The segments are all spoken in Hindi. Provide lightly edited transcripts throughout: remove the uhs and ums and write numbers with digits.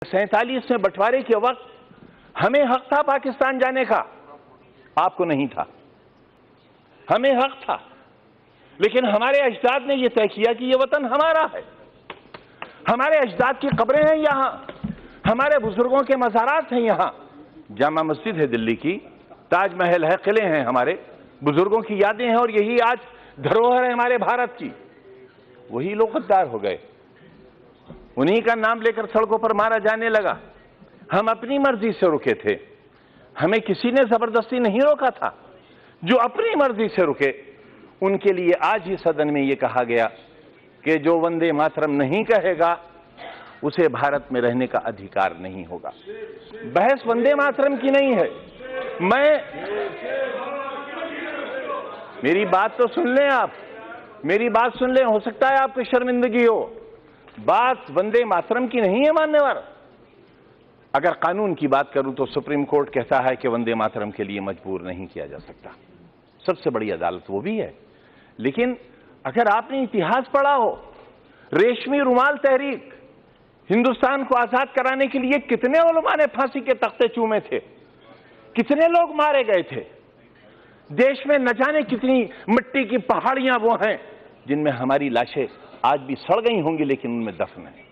47 में बंटवारे के वक्त हमें हक था पाकिस्तान जाने का, आपको नहीं था। हमें हक था, लेकिन हमारे अजदाद ने यह तय किया कि यह वतन हमारा है। हमारे अजदाद की कब्रें हैं यहां, हमारे बुजुर्गों के मज़ारात हैं यहां। जामा मस्जिद है दिल्ली की, ताजमहल है, किले हैं, हमारे बुजुर्गों की यादें हैं, और यही आज धरोहर है हमारे भारत की। वही लोग गद्दार हो गए, उन्हीं का नाम लेकर सड़कों पर मारा जाने लगा। हम अपनी मर्जी से रुके थे, हमें किसी ने जबरदस्ती नहीं रोका था। जो अपनी मर्जी से रुके उनके लिए आज ही सदन में यह कहा गया कि जो वंदे मातरम नहीं कहेगा उसे भारत में रहने का अधिकार नहीं होगा। बहस वंदे मातरम की नहीं है। मेरी बात तो सुन लें आप, मेरी बात सुन लें, हो सकता है आपको शर्मिंदगी हो। बात वंदे मातरम की नहीं है मान्यवर। अगर कानून की बात करूं तो सुप्रीम कोर्ट कहता है कि वंदे मातरम के लिए मजबूर नहीं किया जा सकता, सबसे बड़ी अदालत वो भी है। लेकिन अगर आपने इतिहास पढ़ा हो, रेशमी रुमाल तहरीक, हिंदुस्तान को आजाद कराने के लिए कितने उलमा ने फांसी के तख्ते चूमे थे, कितने लोग मारे गए थे। देश में न जाने कितनी मिट्टी की पहाड़ियां वो हैं जिनमें हमारी लाशें आज भी सड़ गई होंगी, लेकिन उनमें दफन है।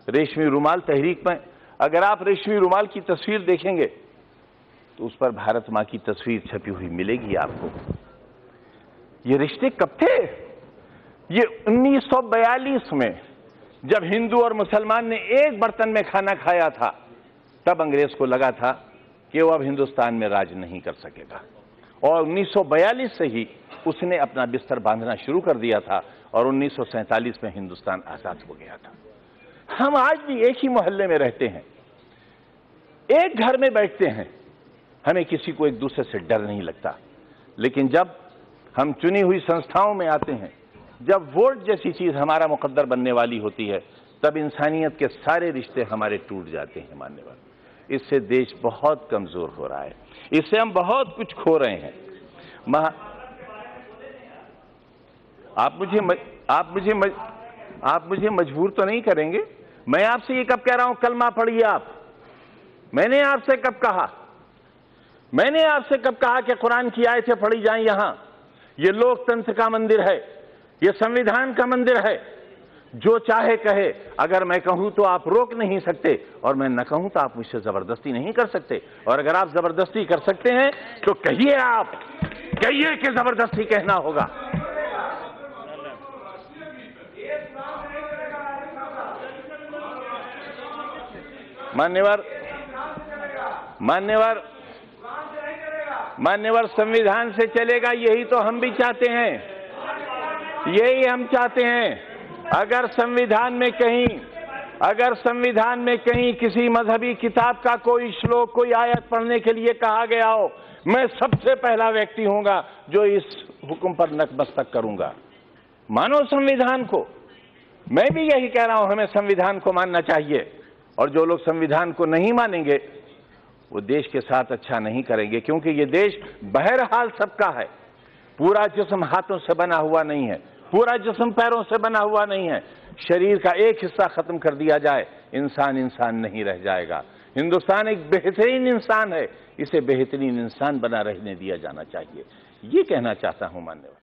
रेशमी रुमाल तहरीक में अगर आप रेशमी रुमाल की तस्वीर देखेंगे तो उस पर भारत मां की तस्वीर छपी हुई मिलेगी आपको। ये रिश्ते कब थे? ये 1942 में जब हिंदू और मुसलमान ने एक बर्तन में खाना खाया था, तब अंग्रेज को लगा था कि वो अब हिंदुस्तान में राज नहीं कर सकेगा, और 1942 से ही उसने अपना बिस्तर बांधना शुरू कर दिया था, और 1947 में हिंदुस्तान आजाद हो गया था। हम आज भी एक ही मोहल्ले में रहते हैं, एक घर में बैठते हैं, हमें किसी को एक दूसरे से डर नहीं लगता। लेकिन जब हम चुनी हुई संस्थाओं में आते हैं, जब वोट जैसी चीज हमारा मुकद्दर बनने वाली होती है, तब इंसानियत के सारे रिश्ते हमारे टूट जाते हैं मान्यवर। इससे देश बहुत कमजोर हो रहा है, इससे हम बहुत कुछ खो रहे हैं। आप मुझे मजबूर तो नहीं करेंगे। मैं आपसे ये कब कह रहा हूं कलमा पढ़िए आप? मैंने आपसे कब कहा? मैंने आपसे कब कहा कि कुरान की आयतें पढ़ी जाएं? यहां ये लोकतंत्र का मंदिर है, ये संविधान का मंदिर है। जो चाहे कहे, अगर मैं कहूं तो आप रोक नहीं सकते, और मैं न कहूं तो आप मुझसे जबरदस्ती नहीं कर सकते। और अगर आप जबरदस्ती कर सकते हैं तो कहिए, आप कहिए कि जबरदस्ती कहना होगा। मान्यवर संविधान से चलेगा, यही तो हम भी चाहते हैं, यही हम चाहते हैं। अगर संविधान में कहीं किसी मजहबी किताब का कोई श्लोक, कोई आयत पढ़ने के लिए कहा गया हो, मैं सबसे पहला व्यक्ति होऊंगा जो इस हुक्म पर नतमस्तक करूंगा। मानो संविधान को। मैं भी यही कह रहा हूं, हमें संविधान को मानना चाहिए, और जो लोग संविधान को नहीं मानेंगे वो देश के साथ अच्छा नहीं करेंगे, क्योंकि ये देश बहरहाल सबका है। पूरा जिस्म हाथों से बना हुआ नहीं है, पूरा जिस्म पैरों से बना हुआ नहीं है। शरीर का एक हिस्सा खत्म कर दिया जाए, इंसान नहीं रह जाएगा। हिंदुस्तान एक बेहतरीन इंसान है, इसे बेहतरीन इंसान बना रहने दिया जाना चाहिए। ये कहना चाहता हूं मान्यवर।